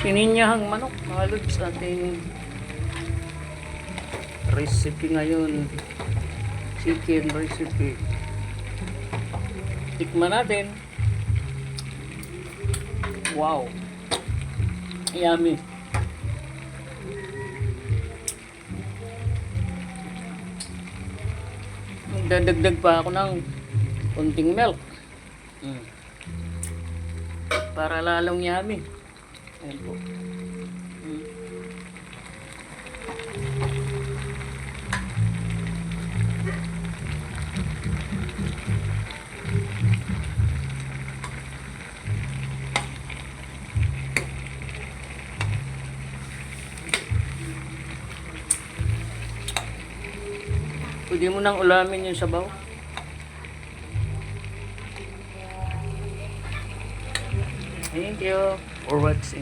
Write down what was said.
Pininyahang manok, mga lods, ating recipe ngayon. Chicken recipe. Tikman natin. Wow. Yummy. Magdadagdag pa ako ng kunting milk. Para lalong yummy. Ayan po. Pwede mo nang ulamin yung sabaw. Thank you for watching.